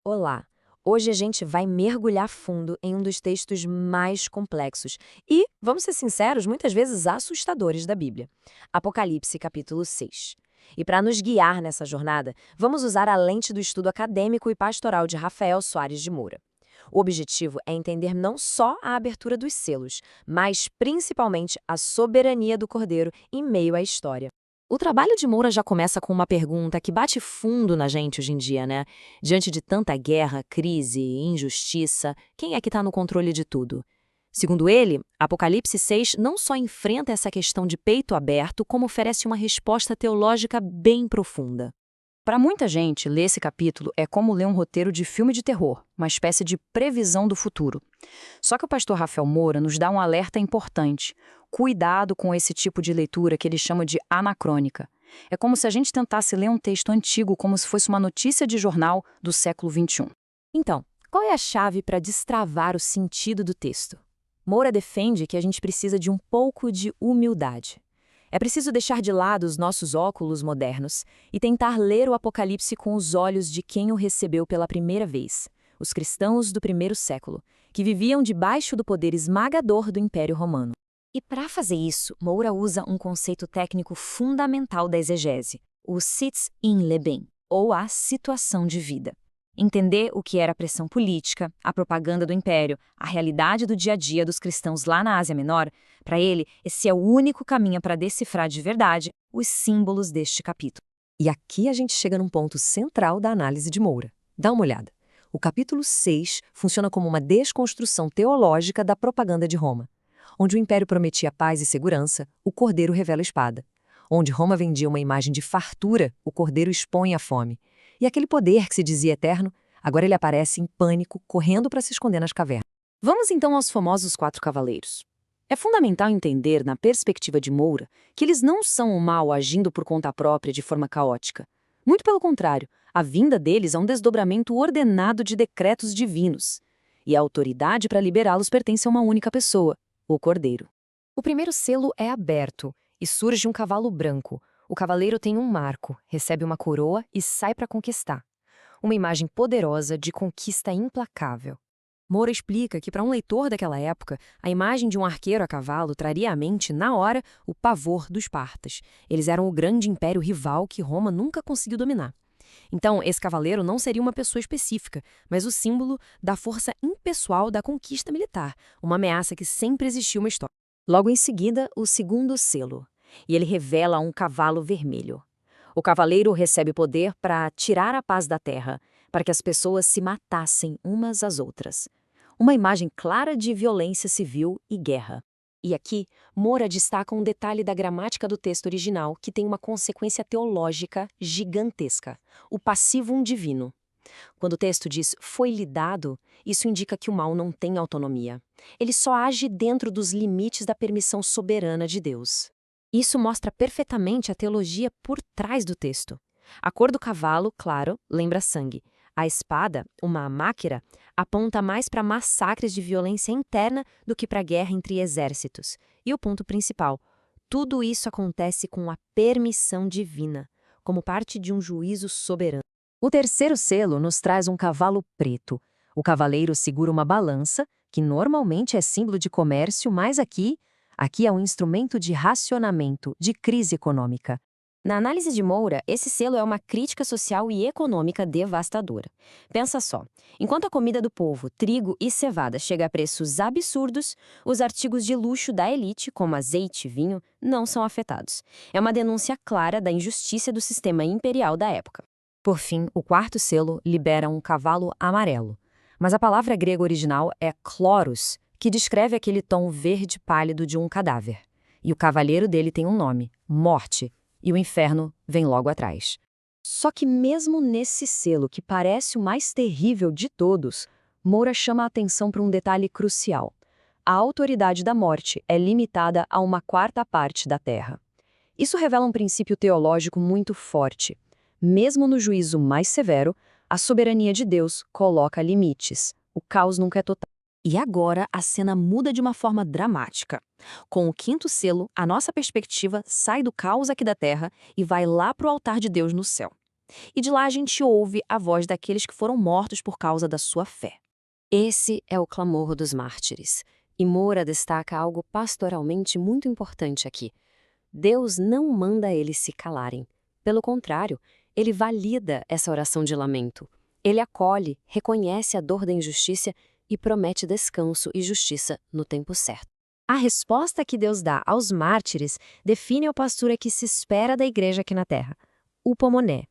Olá! Hoje a gente vai mergulhar fundo em um dos textos mais complexos e, vamos ser sinceros, muitas vezes assustadores da Bíblia. Apocalipse, capítulo 6. E para nos guiar nessa jornada, vamos usar a lente do estudo acadêmico e pastoral de Rafael Soares de Moura. O objetivo é entender não só a abertura dos selos, mas principalmente a soberania do Cordeiro em meio à história. O trabalho de Moura já começa com uma pergunta que bate fundo na gente hoje em dia, né? Diante de tanta guerra, crise e injustiça, quem é que está no controle de tudo? Segundo ele, Apocalipse 6 não só enfrenta essa questão de peito aberto, como oferece uma resposta teológica bem profunda. Para muita gente, ler esse capítulo é como ler um roteiro de filme de terror, uma espécie de previsão do futuro. Só que o pastor Rafael Moura nos dá um alerta importante. Cuidado com esse tipo de leitura que ele chama de anacrônica. É como se a gente tentasse ler um texto antigo como se fosse uma notícia de jornal do século XXI. Então, qual é a chave para destravar o sentido do texto? Moura defende que a gente precisa de um pouco de humildade. É preciso deixar de lado os nossos óculos modernos e tentar ler o Apocalipse com os olhos de quem o recebeu pela primeira vez, os cristãos do primeiro século, que viviam debaixo do poder esmagador do Império Romano. E para fazer isso, Moura usa um conceito técnico fundamental da exegese, o sitz in leben, ou a situação de vida. Entender o que era a pressão política, a propaganda do império, a realidade do dia a dia dos cristãos lá na Ásia Menor, para ele, esse é o único caminho para decifrar de verdade os símbolos deste capítulo. E aqui a gente chega num ponto central da análise de Moura. Dá uma olhada. O capítulo 6 funciona como uma desconstrução teológica da propaganda de Roma. Onde o império prometia paz e segurança, o cordeiro revela a espada. Onde Roma vendia uma imagem de fartura, o cordeiro expõe a fome. E aquele poder que se dizia eterno, agora ele aparece em pânico, correndo para se esconder nas cavernas. Vamos então aos famosos 4 cavaleiros. É fundamental entender, na perspectiva de Moura, que eles não são o mal agindo por conta própria de forma caótica. Muito pelo contrário, a vinda deles é um desdobramento ordenado de decretos divinos. E a autoridade para liberá-los pertence a uma única pessoa, o Cordeiro. O primeiro selo é aberto e surge um cavalo branco. O cavaleiro tem um marco, recebe uma coroa e sai para conquistar. Uma imagem poderosa de conquista implacável. Moura explica que, para um leitor daquela época, a imagem de um arqueiro a cavalo traria à mente, na hora, o pavor dos partas. Eles eram o grande império rival que Roma nunca conseguiu dominar. Então, esse cavaleiro não seria uma pessoa específica, mas o símbolo da força impessoal da conquista militar, uma ameaça que sempre existiu na história. Logo em seguida, o segundo selo. E ele revela um cavalo vermelho. O cavaleiro recebe poder para tirar a paz da terra, para que as pessoas se matassem umas às outras. Uma imagem clara de violência civil e guerra. E aqui, Moura destaca um detalhe da gramática do texto original que tem uma consequência teológica gigantesca: o passivum divino. Quando o texto diz "foi-lhe dado", isso indica que o mal não tem autonomia. Ele só age dentro dos limites da permissão soberana de Deus. Isso mostra perfeitamente a teologia por trás do texto. A cor do cavalo, claro, lembra sangue. A espada, uma máquina, aponta mais para massacres de violência interna do que para guerra entre exércitos. E o ponto principal: tudo isso acontece com a permissão divina, como parte de um juízo soberano. O terceiro selo nos traz um cavalo preto. O cavaleiro segura uma balança, que normalmente é símbolo de comércio, mas aqui é um instrumento de racionamento, de crise econômica. Na análise de Moura, esse selo é uma crítica social e econômica devastadora. Pensa só, enquanto a comida do povo, trigo e cevada, chega a preços absurdos, os artigos de luxo da elite, como azeite e vinho, não são afetados. É uma denúncia clara da injustiça do sistema imperial da época. Por fim, o quarto selo libera um cavalo amarelo. Mas a palavra grega original é chloros, que descreve aquele tom verde pálido de um cadáver. E o cavaleiro dele tem um nome: Morte. E o inferno vem logo atrás. Só que mesmo nesse selo, que parece o mais terrível de todos, Moura chama a atenção para um detalhe crucial. A autoridade da morte é limitada a uma quarta parte da terra. Isso revela um princípio teológico muito forte. Mesmo no juízo mais severo, a soberania de Deus coloca limites. O caos nunca é total. E agora a cena muda de uma forma dramática. Com o quinto selo, a nossa perspectiva sai do caos aqui da terra e vai lá para o altar de Deus no céu. E de lá a gente ouve a voz daqueles que foram mortos por causa da sua fé. Esse é o clamor dos mártires. E Moura destaca algo pastoralmente muito importante aqui. Deus não manda eles se calarem. Pelo contrário, ele valida essa oração de lamento. Ele acolhe, reconhece a dor da injustiça e promete descanso e justiça no tempo certo. A resposta que Deus dá aos mártires define a postura que se espera da igreja aqui na Terra, o pomoné.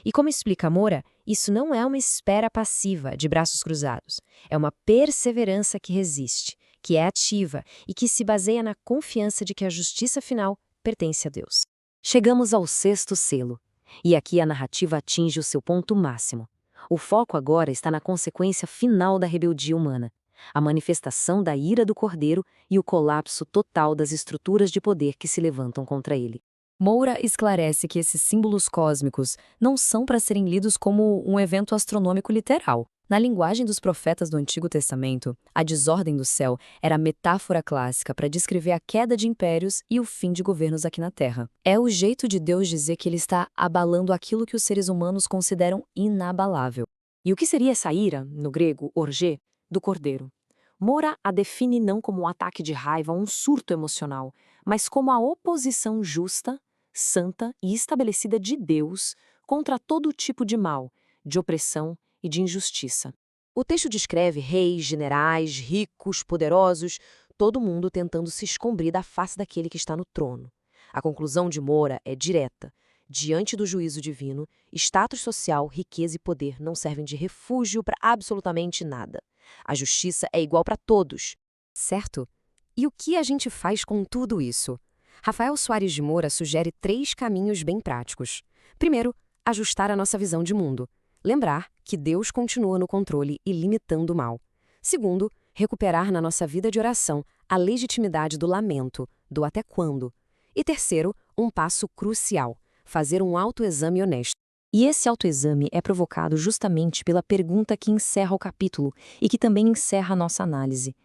E como explica Moura, isso não é uma espera passiva, de braços cruzados. É uma perseverança que resiste, que é ativa e que se baseia na confiança de que a justiça final pertence a Deus. Chegamos ao sexto selo. E aqui a narrativa atinge o seu ponto máximo. O foco agora está na consequência final da rebeldia humana, a manifestação da ira do Cordeiro e o colapso total das estruturas de poder que se levantam contra ele. Moura esclarece que esses símbolos cósmicos não são para serem lidos como um evento astronômico literal. Na linguagem dos profetas do Antigo Testamento, a desordem do céu era a metáfora clássica para descrever a queda de impérios e o fim de governos aqui na Terra. É o jeito de Deus dizer que ele está abalando aquilo que os seres humanos consideram inabalável. E o que seria essa ira, no grego, orgê, do Cordeiro? Moura a define não como um ataque de raiva ou um surto emocional, mas como a oposição justa, santa e estabelecida de Deus contra todo tipo de mal, de opressão e de injustiça. O texto descreve reis, generais, ricos, poderosos, todo mundo tentando se escombrir da face daquele que está no trono. A conclusão de Moura é direta. Diante do juízo divino, status social, riqueza e poder não servem de refúgio para absolutamente nada. A justiça é igual para todos. Certo? E o que a gente faz com tudo isso? Rafael Soares de Moura sugere 3 caminhos bem práticos. Primeiro, ajustar a nossa visão de mundo. Lembrar que Deus continua no controle e limitando o mal. Segundo, recuperar na nossa vida de oração a legitimidade do lamento, do até quando. E terceiro, um passo crucial, fazer um autoexame honesto. E esse autoexame é provocado justamente pela pergunta que encerra o capítulo e que também encerra a nossa análise.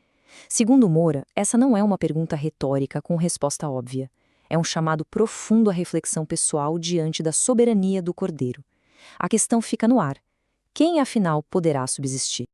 Segundo Moura, essa não é uma pergunta retórica com resposta óbvia. É um chamado profundo à reflexão pessoal diante da soberania do Cordeiro. A questão fica no ar. Quem, afinal, poderá subsistir?